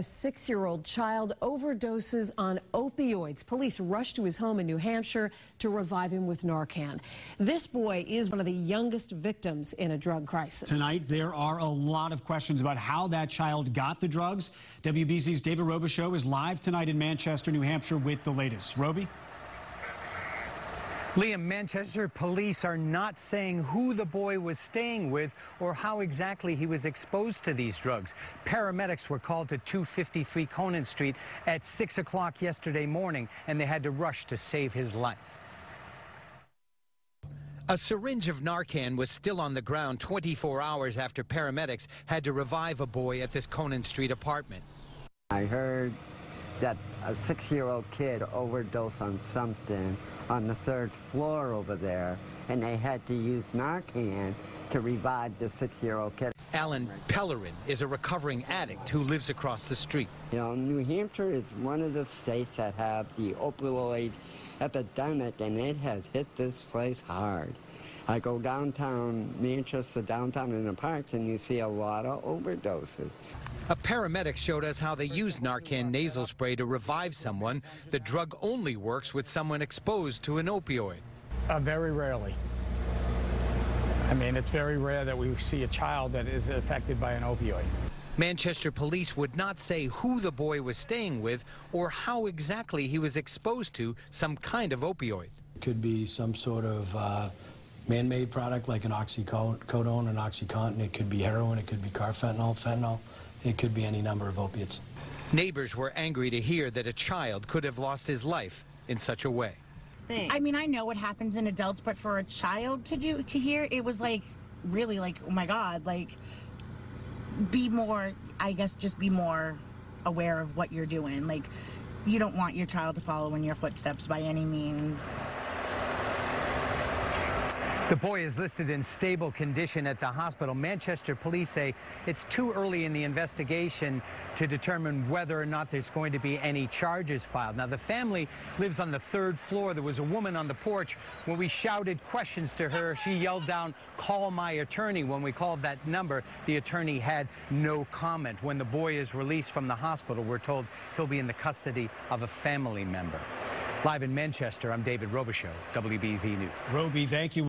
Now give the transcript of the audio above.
A 6-year-old child overdoses on opioids. Police rushed to his home in New Hampshire to revive him with Narcan. This boy is one of the youngest victims in a drug crisis. Tonight, there are a lot of questions about how that child got the drugs. WBZ's David Robichaud is live tonight in Manchester, New Hampshire with the latest. Roby? Liam, Manchester police are not saying who the boy was staying with or how exactly he was exposed to these drugs. Paramedics were called to 253 Conan Street at 6 o'clock yesterday morning, and they had to rush to save his life. A syringe of Narcan was still on the ground 24 hours after paramedics had to revive a boy at this Conan Street apartment. I heard that a 6-year-old kid overdosed on something on the 3rd floor over there, and they had to use Narcan to revive the 6-year-old kid. Alan Pellerin is a recovering addict who lives across the street. You know, New Hampshire is one of the states that have the opioid epidemic, and it has hit this place hard. I go downtown Manchester, downtown in the parks, and you see a lot of overdoses. A paramedic showed us how they use Narcan nasal spray to revive someone. The drug only works with someone exposed to an opioid. Very rarely. I mean, it's very rare that we see a child that is affected by an opioid. Manchester police would not say who the boy was staying with or how exactly he was exposed to some kind of opioid. It could be some sort of man-made product like an oxycodone, an OxyContin. It could be heroin, it could be carfentanil, fentanyl. It could be any number of opiates. Neighbors were angry to hear that a child could have lost his life in such a way. I mean, I know what happens in adults, but for a child to hear, it was like, really like, oh my God, like, be more, I guess, just be more aware of what you're doing. Like, you don't want your child to follow in your footsteps by any means. The boy is listed in stable condition at the hospital. Manchester police say it's too early in the investigation to determine whether or not there's going to be any charges filed. Now, the family lives on the 3rd floor. There was a woman on the porch. When we shouted questions to her, she yelled down, "Call my attorney." When we called that number, the attorney had no comment. When the boy is released from the hospital, we're told he'll be in the custody of a family member. Live in Manchester, I'm David Robichaud, WBZ News. Roby, thank you.